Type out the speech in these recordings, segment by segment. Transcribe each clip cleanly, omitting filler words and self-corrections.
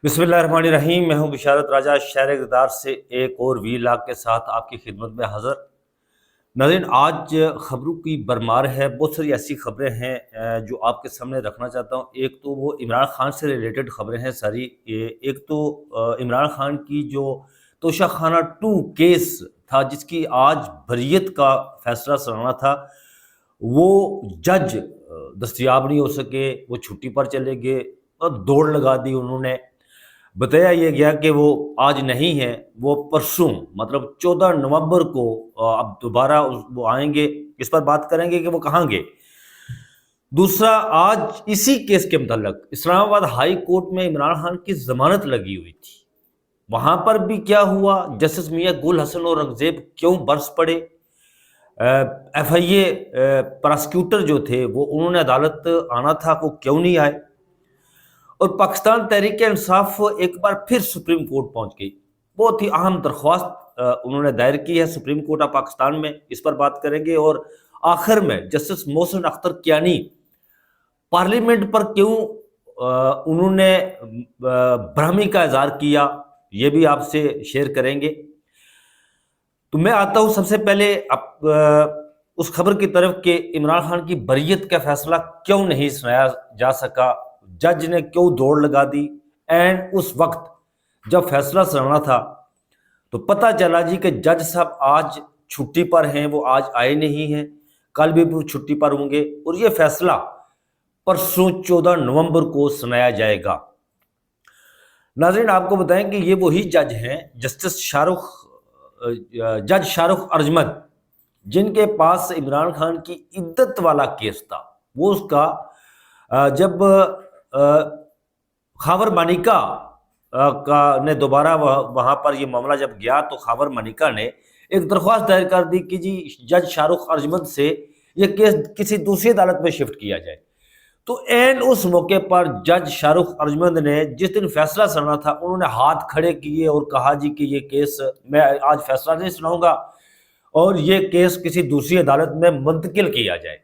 بسم اللہ الرحمن الرحیم۔ میں ہوں بشارت راجہ شہر اقتدار سے ایک اور وی لاگ کے ساتھ آپ کی خدمت میں حاضر۔ ناظرین، آج خبروں کی برمار ہے، بہت ساری ایسی خبریں ہیں جو آپ کے سامنے رکھنا چاہتا ہوں۔ ایک تو وہ عمران خان سے ریلیٹڈ خبریں ہیں ساری۔ ایک تو عمران خان کی جو توشہ خانہ 2 کیس تھا جس کی آج بریت کا فیصلہ سنانا تھا، وہ جج دستیاب نہیں ہو سکے، وہ چھٹی پر چلے گئے اور دوڑ لگا دی انہوں نے۔ بتایا یہ گیا کہ وہ آج نہیں ہے، وہ پرسوں مطلب 14 نومبر کو اب دوبارہ وہ آئیں گے، اس پر بات کریں گے کہ وہ کہاں گے۔ دوسرا، آج اسی کیس کے متعلق اسلام آباد ہائی کورٹ میں عمران خان کی ضمانت لگی ہوئی تھی، وہاں پر بھی کیا ہوا، جسٹس میاں گل حسن اور اورنگزیب کیوں برس پڑے، ایف آئی اے پراسیکیوٹر جو تھے وہ انہوں نے عدالت آنا تھا، وہ کیوں نہیں آئے، اور پاکستان تحریک انصاف ایک بار پھر سپریم کورٹ پہنچ گئی۔ بہت ہی اہم درخواست انہوں نے دائر کی ہے سپریم کورٹ آف پاکستان میں، اس پر بات کریں گے۔ اور آخر میں جسٹس محسن اختر کیانی پارلیمنٹ پر کیوں انہوں نے برہمی کا اظہار کیا، یہ بھی آپ سے شیئر کریں گے۔ تو میں آتا ہوں سب سے پہلے اس خبر کی طرف کہ عمران خان کی بریت کا فیصلہ کیوں نہیں سنایا جا سکا، جج نے کیوں دوڑ لگا دی اینڈ اس وقت جب فیصلہ سنانا تھا تو پتہ چلا جی کہ جج صاحب آج چھٹی پر ہیں، وہ آج آئے نہیں ہیں، کل بھی وہ چھٹی پر ہوں گے، اور یہ فیصلہ پرسوں 14 نومبر کو سنایا جائے گا۔ ناظرین، آپ کو بتائیں کہ یہ وہی جج ہیں جج شاہ رخ ارجمند، جن کے پاس عمران خان کی عدت والا کیس تھا۔ وہ اس کا جب خاور مانیکا نے دوبارہ وہاں پر یہ معاملہ جب گیا تو خاور مانیکا نے ایک درخواست دائر کر دی کہ جی جج شاہ رخ ارجمند سے یہ کیس کسی دوسری عدالت میں شفٹ کیا جائے۔ تو این اس موقع پر جج شاہ رخ ارجمند نے جس دن فیصلہ سنانا تھا انہوں نے ہاتھ کھڑے کیے اور کہا جی کہ یہ کیس میں آج فیصلہ نہیں سناؤں گا اور یہ کیس کسی دوسری عدالت میں منتقل کیا جائے۔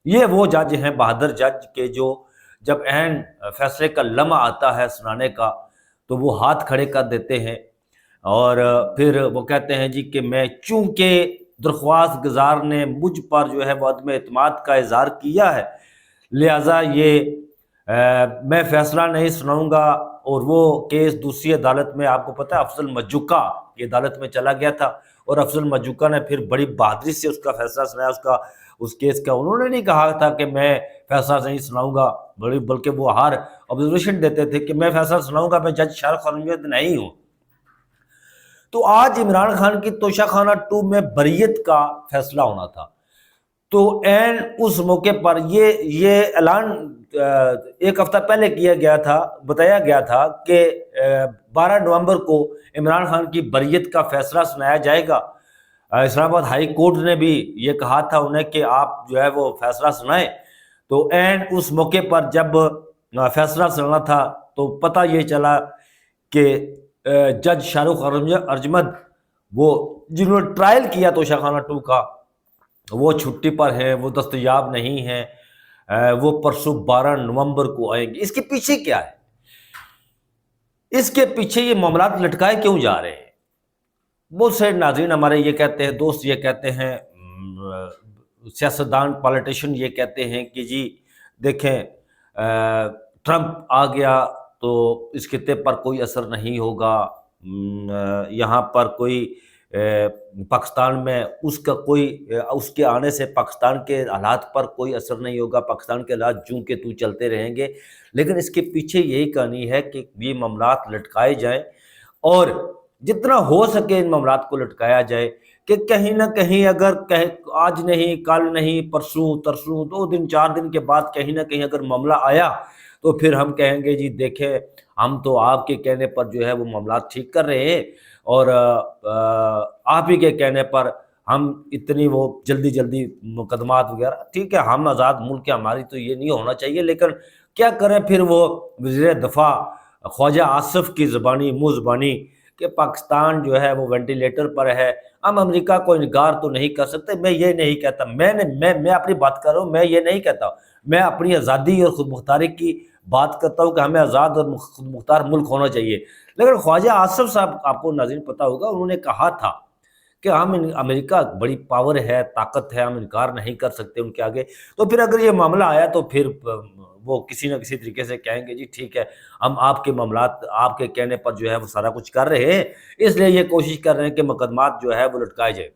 یہ وہ جج ہیں بہادر جج کے جو جب عین فیصلے کا لمحہ آتا ہے سنانے کا تو وہ ہاتھ کھڑے کر دیتے ہیں، اور پھر وہ کہتے ہیں جی کہ میں چونکہ درخواست گزار نے مجھ پر جو ہے وہ عدم اعتماد کا اظہار کیا ہے، لہٰذا یہ میں فیصلہ نہیں سناؤں گا، اور وہ کیس دوسری عدالت میں آپ کو پتہ ہے افضل مجوکا کی عدالت میں چلا گیا تھا، اور افضل مجوکا نے پھر بڑی بہادری سے اس کا فیصلہ سنایا۔ اس کیس کا انہوں نے نہیں کہا تھا کہ میں فیصلہ نہیں سناؤں گا، بلکہ وہ ہر آبزرویشن دیتے تھے کہ میں فیصلہ سناؤں گا، میں جج شاہ رخ ارجمند نہیں ہوں۔ تو آج عمران خان کی توشہ خانہ 2 میں بریت کا فیصلہ ہونا تھا، تو این اس موقع پر یہ اعلان ایک ہفتہ پہلے کیا گیا تھا، بتایا گیا تھا کہ 12 نومبر کو عمران خان کی بریت کا فیصلہ سنایا جائے گا۔ اسلام آباد ہائی کورٹ نے بھی یہ کہا تھا انہیں کہ آپ جو ہے وہ فیصلہ سنائیں، تو این اس موقع پر جب فیصلہ سنانا تھا تو پتہ یہ چلا کہ جج شاہ رخ ارجمند وہ جنہوں نے ٹرائل کیا توشہ خانہ 2 کا، وہ چھٹی پر ہیں، وہ دستیاب نہیں ہیں، وہ پرسوں 12 نومبر کو آئیں گے۔ اس کے پیچھے کیا ہے؟ اس کے پیچھے یہ معاملات لٹکائے کیوں جا رہے ہیں؟ بہت سے ناظرین ہمارے یہ کہتے ہیں، دوست یہ کہتے ہیں، سیاستدان پالیٹیشین یہ کہتے ہیں کہ جی دیکھیں ٹرمپ آ گیا تو اس خطے پر کوئی اثر نہیں ہوگا، یہاں پر کوئی پاکستان میں اس کے آنے سے پاکستان کے حالات پر کوئی اثر نہیں ہوگا، پاکستان کے حالات جوں کے تو چلتے رہیں گے۔ لیکن اس کے پیچھے یہی کہانی ہے کہ یہ معاملات لٹکائے جائیں، اور جتنا ہو سکے ان معاملات کو لٹکایا جائے کہ کہیں نہ کہیں اگر آج نہیں، کل نہیں، پرسوں ترسوں 2 دن 4 دن کے بعد کہیں نہ کہیں اگر معاملہ آیا تو پھر ہم کہیں گے جی دیکھیں ہم تو آپ کے کہنے پر جو ہے وہ معاملات ٹھیک کر رہے ہیں، اور آپ ہی کے کہنے پر ہم اتنی وہ جلدی مقدمات وغیرہ، ٹھیک ہے ہم آزاد ملک ہے، ہماری تو یہ نہیں ہونا چاہیے، لیکن کیا کریں پھر وہ وزیر دفاع خواجہ آصف کی منہ زبانی کہ پاکستان جو ہے وہ وینٹیلیٹر پر ہے، ہم امریکہ کو انکار تو نہیں کر سکتے۔ میں یہ نہیں کہتا، میں اپنی بات کر رہا ہوں، میں یہ نہیں کہتا، میں اپنی آزادی اور خود مختاری کی بات کرتا ہوں کہ ہمیں آزاد اور مختار ملک ہونا چاہیے، لیکن خواجہ آصف صاحب، آپ کو ناظرین پتہ ہوگا، انہوں نے کہا تھا کہ ہم امریکہ بڑی پاور ہے، طاقت ہے، ہم انکار نہیں کر سکتے ان کے آگے. تو پھر اگر یہ معاملہ آیا تو پھر وہ کسی نہ کسی طریقے سے کہیں گے جی ٹھیک ہے، ہم آپ کے معاملات آپ کے کہنے پر جو ہے وہ سارا کچھ کر رہے ہیں، اس لیے یہ کوشش کر رہے ہیں کہ مقدمات جو ہے وہ لٹکائے جائے.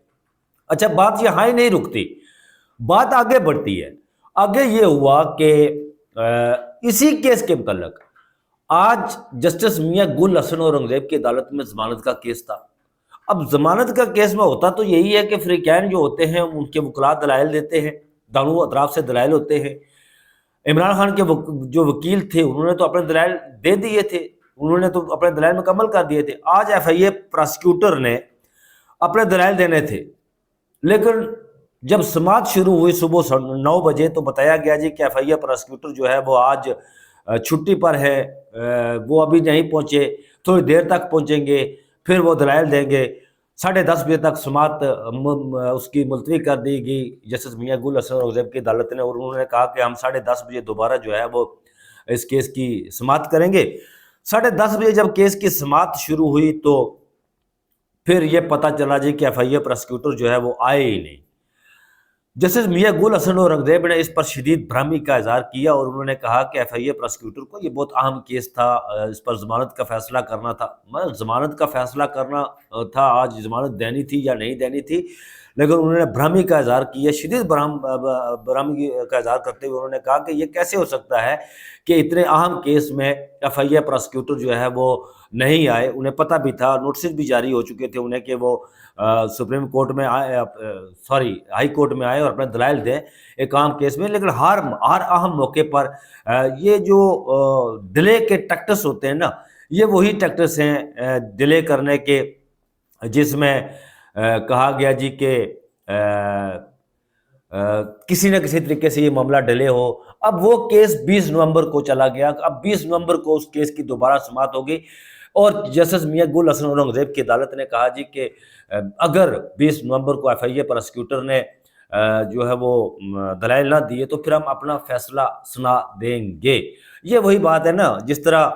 اچھا، بات یہاں ہی نہیں رکتی، بات آگے بڑھتی ہے. آگے یہ ہوا کہ اسی کیس کے متعلق آج جسٹس میاں گل حسن اورنگزیب کی عدالت میں ضمانت کا کیس تھا. اب ضمانت کا کیس میں ہوتا تو یہی ہے کہ فریقین جو ہوتے ہیں ان کے وکلاء دلائل دیتے ہیں، دونوں اطراف سے دلائل ہوتے ہیں. عمران خان کے جو وکیل تھے انہوں نے تو اپنے دلائل دے دیے تھے، انہوں نے تو اپنے دلائل مکمل کر دیے تھے. آج ایف آئی اے پراسیکیوٹر نے اپنے دلائل دینے تھے، لیکن جب سماعت شروع ہوئی صبح 9 بجے تو بتایا گیا جی کہ ایف آئی اے پراسیکیوٹر جو ہے وہ آج چھٹی پر ہے، وہ ابھی نہیں پہنچے، تھوڑی دیر تک پہنچیں گے، پھر وہ دلائل دیں گے. 10:30 بجے تک سماعت اس کی ملتوی کر دی گئی جسٹس میاں گل حسن اورنگزیب کی عدالت نے، اور انہوں نے کہا کہ ہم 10:30 بجے دوبارہ جو ہے وہ اس کیس کی سماعت کریں گے. 10:30 بجے جب کیس کی سماعت شروع ہوئی تو پھر یہ پتہ چلا جی کہ ایف آئی اے پراسیکیوٹر جو ہے وہ آئے ہی نہیں. جسٹس میاں گل حسن اورنگزیب نے اس پر شدید برہمی کا اظہار کیا اور انہوں نے کہا کہ ایف آئی اے پراسیکیوٹر کو یہ بہت اہم کیس تھا، اس پر ضمانت کا فیصلہ کرنا تھا. ضمانت کا فیصلہ کرنا تھا، آج ضمانت دینی تھی یا نہیں دینی تھی، لیکن انہوں نے برہمی کا اظہار کیا، شدید برہمی کا اظہار کرتے ہوئے انہوں نے کہا کہ یہ کیسے ہو سکتا ہے کہ اتنے اہم کیس میں ایف آئی اے پراسیکیوٹر جو ہے وہ نہیں آئے. انہیں پتہ بھی تھا، نوٹسز بھی جاری ہو چکے تھے انہیں کہ وہ سپریم کورٹ میں آئے، ہائی کورٹ میں آئے اور اپنے دلائل دیں ایک عام کیس میں. لیکن ہر اہم موقع پر یہ جو ڈیلے کے ٹیکٹس ہوتے ہیں نا، یہ وہی ٹیکٹس ہیں ڈیلے کرنے کے، جس میں کہا گیا جی کہ کسی نہ کسی طریقے سے یہ معاملہ ڈیلے ہو. اب وہ کیس 20 نومبر کو چلا گیا، اب 20 نومبر کو اس کیس کی دوبارہ سماعت ہوگی، اور جسٹس میاں گل حسن اورنگزیب کی عدالت نے کہا جی کہ اگر 20 نومبر کو ایف آئی اے پراسیکیوٹر نے جو ہے وہ دلائل نہ دیے تو پھر ہم اپنا فیصلہ سنا دیں گے. یہ وہی بات ہے نا، جس طرح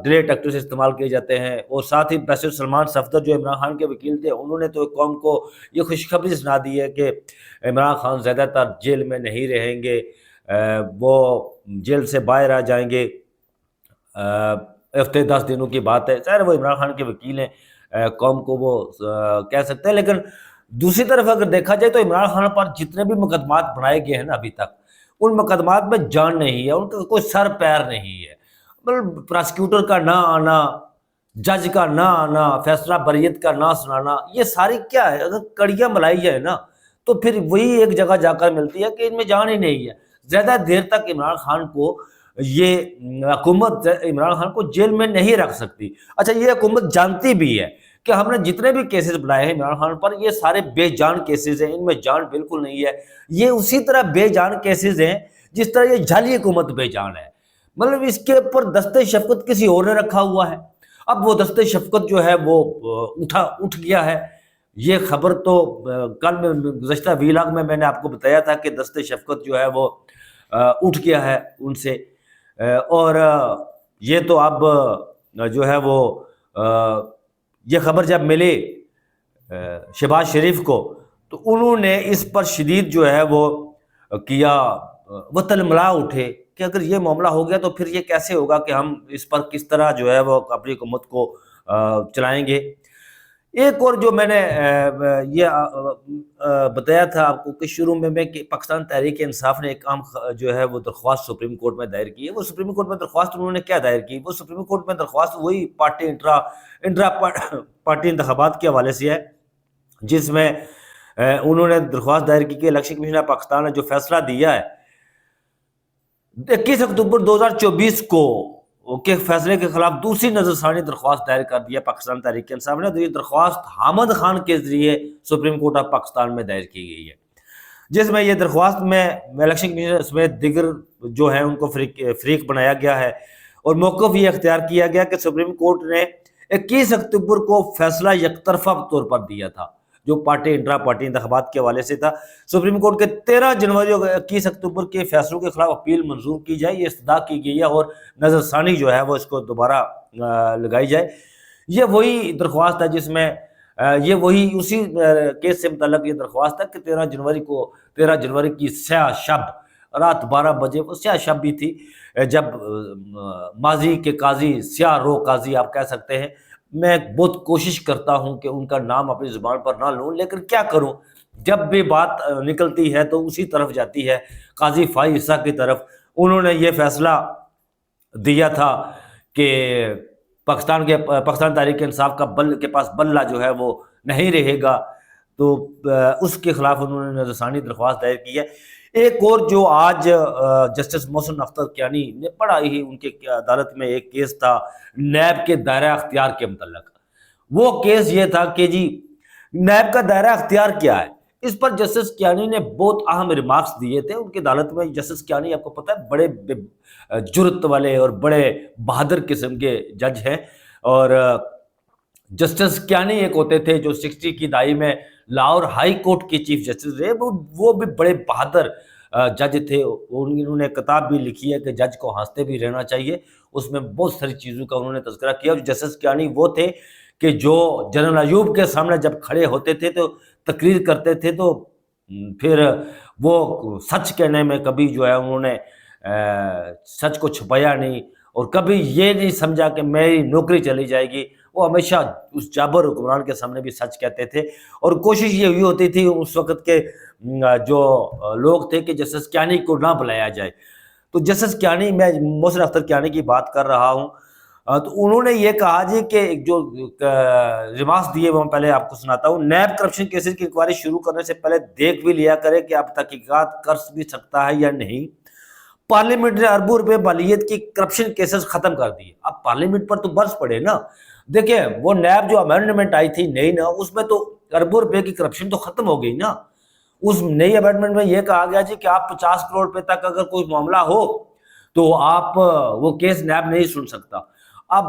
ڈیلے ٹیکٹس استعمال کیے جاتے ہیں. اور ساتھ ہی پیسر سلمان صفدر جو عمران خان کے وکیل تھے، انہوں نے تو قوم کو یہ خوشخبری سنا دی ہے کہ عمران خان زیادہ تر جیل میں نہیں رہیں گے، وہ جیل سے باہر آ جائیں گے. ہفتے 10 دنوں کی بات ہے، ظاہر وہ عمران خان کے وکیل ہیں، قوم کو وہ کہہ سکتے ہیں. لیکن دوسری طرف اگر دیکھا جائے تو عمران خان پر جتنے بھی مقدمات بنائے گئے ہیں نا ابھی تک، ان مقدمات میں جان نہیں ہے، ان کا کوئی سر پیر نہیں ہے. مطلب پراسیکیوٹر کا نہ آنا، جج کا نہ آنا، فیصلہ بریت کا نہ سنانا، یہ ساری کیا ہے؟ اگر کڑیاں ملائی جائے نا تو پھر وہی ایک جگہ جا کر ملتی ہے کہ ان میں جان ہی نہیں ہے. زیادہ دیر تک عمران خان کو یہ حکومت عمران خان کو جیل میں نہیں رکھ سکتی. اچھا، یہ حکومت جانتی بھی ہے کہ ہم نے جتنے بھی کیسز بنائے ہیں عمران خان پر، یہ سارے بے جان کیسز ہیں، ان میں جان بالکل نہیں ہے. یہ اسی طرح بے جان کیسز ہیں جس طرح یہ جعلی حکومت بے جان ہے. مطلب اس کے اوپر دست شفقت کسی اور نے رکھا ہوا ہے. اب وہ دست شفقت جو ہے وہ اٹھ گیا ہے. یہ خبر تو کل میں گزشتہ ویلاگ میں نے آپ کو بتایا تھا کہ دست شفقت جو ہے وہ اٹھ گیا ہے ان سے. اور یہ تو اب جو ہے وہ یہ خبر جب ملی شہباز شریف کو تو انہوں نے اس پر شدید جو ہے وہ کیا، وہ تلملا اٹھے کہ اگر یہ معاملہ ہو گیا تو پھر یہ کیسے ہوگا کہ ہم اس پر کس طرح جو ہے وہ اپنی حکومت کو چلائیں گے. ایک اور جو میں نے یہ بتایا تھا آپ کو کہ شروع میں کہ پاکستان تحریک انصاف نے ایک عام جو ہے وہ درخواست سپریم کورٹ میں دائر کی ہے. وہ سپریم کورٹ میں درخواست انہوں نے کیا دائر کی؟ وہ سپریم کورٹ میں درخواست وہی انٹرا پارٹی انتخابات کے حوالے سے ہے، جس میں انہوں نے درخواست دائر کی کہ الیکشن کمیشن آف پاکستان نے جو فیصلہ دیا ہے 21 اکتوبر 2024 کو کے فیصلے کے خلاف دوسری نظر ثانی درخواست دائر کر دیا پاکستان تحریک انصاف نے. تو یہ درخواست حامد خان کے ذریعے سپریم کورٹ آف پاکستان میں دائر کی گئی ہے، جس میں یہ درخواست میں الیکشن کمیشن سمیت دیگر جو ہیں ان کو فریق بنایا گیا ہے اور موقف یہ اختیار کیا گیا کہ سپریم کورٹ نے 21 اکتوبر کو فیصلہ یک طرفہ طور پر دیا تھا. جو پارٹی انٹرا پارٹی انتخابات کے حوالے سے تھا۔ سپریم کورٹ کے 13 جنوری اور 21 اکتوبر کے فیصلوں کے خلاف اپیل منظور کی جائے، یہ استدعا کی گئی ہے اور نظر ثانی جو ہے وہ اس کو دوبارہ لگائی جائے۔ یہ وہی درخواست ہے جس میں یہ وہی اسی کیس سے متعلق یہ درخواست ہے کہ 13 جنوری کی سیاہ شب رات 12 بجے، وہ سیاہ شب بھی تھی جب ماضی کے قاضی، سیاہ رو قاضی آپ کہہ سکتے ہیں، میں بہت کوشش کرتا ہوں کہ ان کا نام اپنی زبان پر نہ لوں، لیکن کیا کروں، جب بھی بات نکلتی ہے تو اسی طرف جاتی ہے، قاضی فائی عیسیٰ کی طرف۔ انہوں نے یہ فیصلہ دیا تھا کہ پاکستان تحریک انصاف کے پاس بلہ جو ہے وہ نہیں رہے گا، تو اس کے خلاف انہوں نے نظر ثانی درخواست دائر کی ہے۔ ایک اور جو آج جسٹس محسن اختر کیانی نے پڑھا ہی، ان کے عدالت میں ایک کیس تھا نیب کے دائرہ اختیار کے متعلق۔ وہ کیس یہ تھا کہ جی نیب کا دائرہ اختیار کیا ہے، اس پر جسٹس کیانی نے بہت اہم ریمارکس دیے تھے۔ ان کی عدالت میں جسٹس کیانی آپ کو پتہ ہے بڑے جرت والے اور بڑے بہادر قسم کے جج ہیں، اور جسٹس کیانی ایک ہوتے تھے جو 60 کی دہائی میں لاہور ہائی کورٹ کے چیف جسٹس رہے، وہ بھی بڑے بہادر جج تھے۔ انہوں نے کتاب بھی لکھی ہے کہ جج کو ہنستے بھی رہنا چاہیے، اس میں بہت ساری چیزوں کا انہوں نے تذکرہ کیا۔ جسٹس کیانی وہ تھے کہ جو جنرل ایوب کے سامنے جب کھڑے ہوتے تھے تو تقریر کرتے تھے، تو پھر وہ سچ کہنے میں کبھی جو ہے انہوں نے سچ کو چھپایا نہیں، اور کبھی یہ نہیں سمجھا کہ میری نوکری چلی جائے گی۔ وہ ہمیشہ اس جابر حکمران کے سامنے بھی سچ کہتے تھے، اور کوشش یہ ہوئی ہوتی تھی اس وقت کے جو لوگ تھے کہ جسٹس کیانی کو نہ بلایا جائے۔ تو جسٹس کیانی، میں محسن اختر کیانی کی بات کر رہا ہوں، تو انہوں نے یہ کہا جی کہ جو ریمارکس دیے وہ میں پہلے آپ کو سناتا ہوں۔ نیب کرپشن کیسز کی انکوائری شروع کرنے سے پہلے دیکھ بھی لیا کرے کہ اب تحقیقات کر بھی سکتا ہے یا نہیں۔ پارلیمنٹ نے اربوں روپے مالیت کی کرپشن کیسز ختم کر دیے۔ اب پارلیمنٹ پر تو برس پڑے نا، دیکھیں وہ نیب جو امینڈمنٹ آئی تھی نئی نا، اس میں تو اربوں روپے کی کرپشن تو ختم ہو گئی نا۔ اس نئی امینڈمنٹ میں یہ کہا گیا جی کہ آپ 50 کروڑ روپے تک اگر کوئی معاملہ ہو تو آپ وہ کیس نیب نہیں سن سکتا۔ اب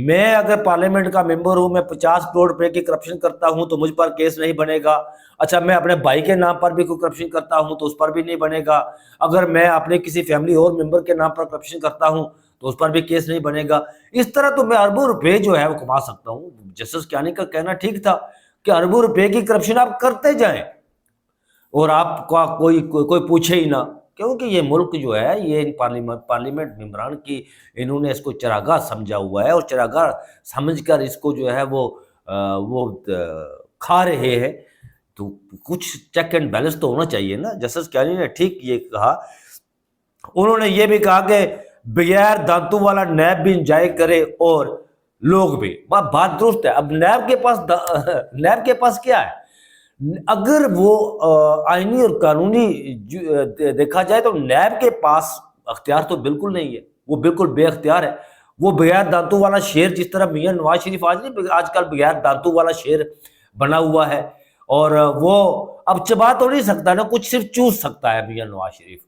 میں اگر پارلیمنٹ کا ممبر ہوں، میں 50 کروڑ روپے کی کرپشن کرتا ہوں تو مجھ پر کیس نہیں بنے گا۔ اچھا، میں اپنے بھائی کے نام پر بھی کوئی کرپشن کرتا ہوں تو اس پر بھی نہیں بنے گا۔ اگر میں اپنے کسی فیملی اور ممبر کے نام پر کرپشن کرتا ہوں تو اس پر بھی کیس نہیں بنے گا۔ اس طرح تو میں اربوں روپے جو ہے وہ کما سکتا ہوں۔ جسٹس کیانی کا کہنا ٹھیک تھا کہ اربوں روپے کی کرپشن آپ کرتے جائیں اور آپ کا کوئی پوچھے ہی نہ، کیونکہ یہ ملک جو ہے یہ پارلیمنٹ ممبران کی انہوں نے اس کو چراگاہ سمجھا ہوا ہے، اور چراگاہ سمجھ کر اس کو جو ہے وہ کھا رہے ہیں۔ تو کچھ چیک اینڈ بیلنس تو ہونا چاہیے نا۔ جسٹس کیانی نے ٹھیک یہ کہا۔ انہوں نے یہ بھی کہا کہ بغیر دانتوں والا نیب بھی انجوائے کرے اور لوگ بھی، بات درست ہے۔ اب نیب کے پاس کیا ہے؟ اگر وہ آئینی اور قانونی دیکھا جائے تو نیب کے پاس اختیار تو بالکل نہیں ہے، وہ بالکل بے اختیار ہے۔ وہ بغیر دانتوں والا شیر، جس طرح میاں نواز شریف آج کل بغیر دانتوں والا شیر بنا ہوا ہے، اور وہ اب چبا تو نہیں سکتا نا، کچھ صرف چوس سکتا ہے میاں نواز شریف،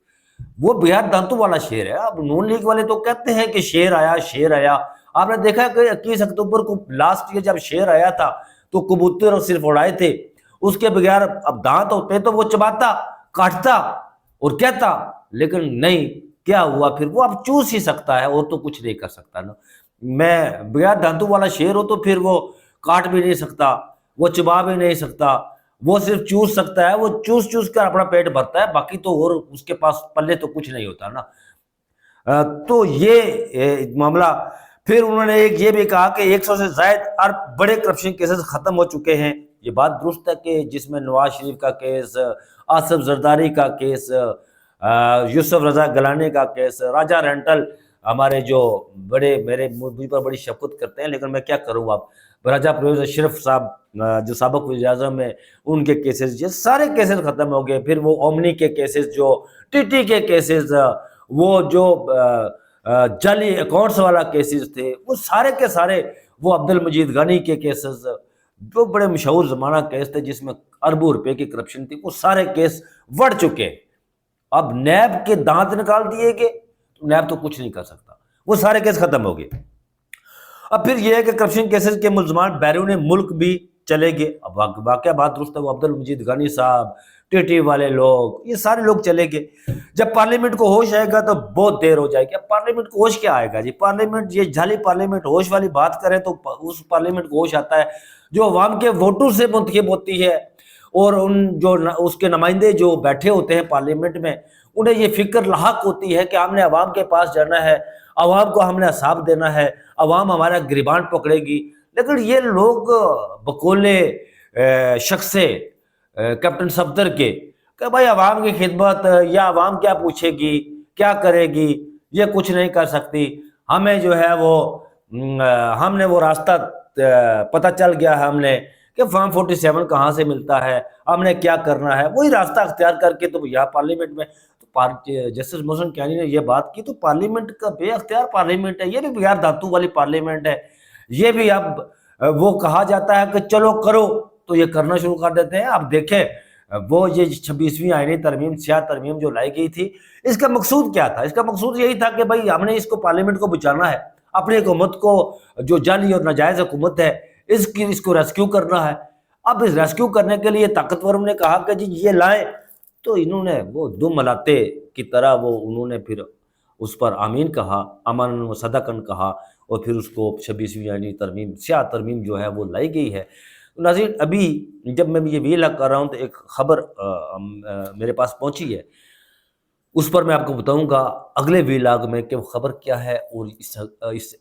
وہ بغیر دانتوں والا شیر ہے۔ اب نون لیگ والے تو کہتے ہیں کہ شیر آیا۔ آپ نے دیکھا کہ 21 اکتوبر کو لاسٹ ایئر جب شیر آیا تھا تو کبوتر صرف اڑائے تھے، اس کے بغیر اب دانت ہوتے تو وہ چباتا، کاٹتا اور کہتا، لیکن نہیں، کیا ہوا پھر؟ وہ اب چوس ہی سکتا ہے اور تو کچھ نہیں کر سکتا نا۔ میں بغیر دانتوں والا شیر ہو تو پھر وہ کاٹ بھی نہیں سکتا، وہ چبا بھی نہیں سکتا، وہ صرف چوس سکتا ہے، وہ چوس کر اپنا پیٹ بھرتا ہے، باقی تو اور اس کے پاس پلے تو کچھ نہیں ہوتا نا۔ تو یہ معاملہ۔ پھر انہوں نے یہ بھی کہا کہ 100 سے زائد ارب بڑے کرپشن کیسز ختم ہو چکے ہیں۔ یہ بات درست ہے کہ جس میں نواز شریف کا کیس، آصف زرداری کا کیس، یوسف رضا گیلانی کا کیس، راجہ رینٹل ہمارے جو مجھ پر بڑی شفقت کرتے ہیں، لیکن میں کیا کروں، اب راجہ پرویز اشرف صاحب جو سابق وزیر اعظم ہیں، ان کے کیسز، یہ سارے کیسز ختم ہو گئے۔ پھر وہ اومنی کے کیسز، جو ٹی ٹی کے کیسز، وہ جو جعلی اکاؤنٹس والا کیسز تھے، وہ سارے کے سارے، وہ عبد المجید غنی کے کیسز، جو بڑے مشہور زمانہ کیس تھے جس میں اربوں روپے کی کرپشن تھی، وہ سارے کیس وڑ چکے۔ اب نیب کے دانت نکال دیے گئے، نیب تو کچھ نہیں کر سکتا، وہ سارے کیس ختم ہو گئے۔ اب پھر یہ ہے کہ کرپشن کیسز کے ملزمان بیرون ملک بھی چلے گئے. اب واقعہ بات درست ہے، وہ عبد المجید غنی صاحب، ٹی ٹی والے لوگ، یہ سارے لوگ چلے گئے. جب پارلیمنٹ کو ہوش آئے گا تو بہت دیر ہو جائے گی. اب پارلیمنٹ کو ہوش کیا آئے گا جی؟ پارلیمنٹ یہ جعلی پارلیمنٹ، ہوش والی بات کریں تو اس پارلیمنٹ کو ہوش آتا ہے جو عوام کے ووٹوں سے منتخب ہوتی ہے، اور ان جو اس کے نمائندے جو بیٹھے ہوتے ہیں پارلیمنٹ میں، انہیں یہ فکر لاحق ہوتی ہے کہ ہم نے عوام کے پاس جانا ہے، عوام کو ہم نے حساب دینا ہے، عوام ہمارا گریبان پکڑے گی. لیکن یہ لوگ بقول شخص کیپٹن صفدر کے کہ بھائی عوام کی خدمت یا عوام کیا پوچھے گی، کیا کرے گی، یہ کچھ نہیں کر سکتی. ہمیں جو ہے وہ ہم نے وہ راستہ پتہ چل گیا ہے، ہم نے کہ فارم 47 کہاں سے ملتا ہے، ہم نے کیا کرنا ہے، وہی راستہ اختیار کر کے تو یہاں پارلیمنٹ میں جسٹس محسن کیانی نے یہ بات کی. تو پارلیمنٹ کا بے اختیار پارلیمنٹ ہے، یہ بھی بغیر دھاتوں والی پارلیمنٹ ہے. یہ بھی اب وہ کہا جاتا ہے کہ چلو کرو تو یہ کرنا شروع کر دیتے ہیں. اب دیکھیں وہ یہ 26ویں آئینی ترمیم، سیاہ ترمیم جو لائی گئی تھی، اس کا مقصود کیا تھا؟ اس کا مقصود یہی تھا کہ بھائی ہم نے اس کو پارلیمنٹ کو بچانا ہے، اپنی حکومت کو جو جعلی اور ناجائز حکومت ہے اس کو ریسکیو کرنا ہے. اب اس ریسکیو کرنے کے لیے طاقتوروں نے کہا کہ جی یہ لائیں، تو انہوں نے وہ دم ملاتے کی طرح انہوں نے پھر اس پر آمین کہا، امن و صدقن کہا، اور پھر اس کو 26ویں آئینی ترمیم، سیاہ ترمیم جو ہے وہ لائی گئی ہے. ناظرین ابھی جب میں یہ ویلا کر رہا ہوں تو ایک خبر میرے پاس پہنچی ہے، اس پر میں آپ کو بتاؤں گا اگلے ویلاگ میں کہ وہ خبر کیا ہے، اور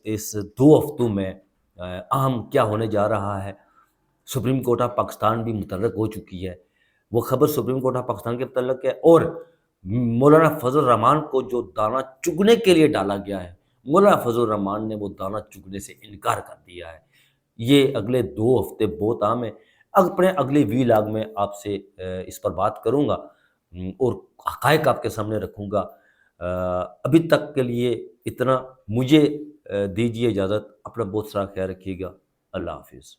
اس 2 ہفتوں میں اہم کیا ہونے جا رہا ہے. سپریم کورٹ آف پاکستان بھی متحرک ہو چکی ہے. وہ خبر سپریم کورٹ آف پاکستان کے متعلق ہے، اور مولانا فضل الرحمان کو جو دانہ چگنے کے لیے ڈالا گیا ہے، مولانا فضل الرحمان نے وہ دانہ چگنے سے انکار کر دیا ہے. یہ اگلے 2 ہفتے بہت اہم ہے. اپنے اگلی ویلاگ میں آپ سے اس پر بات کروں گا اور حقائق آپ کے سامنے رکھوں گا. ابھی تک کے لیے اتنا. مجھے دیجیے اجازت. اپنا بہت سارا خیال رکھیے گا. اللہ حافظ.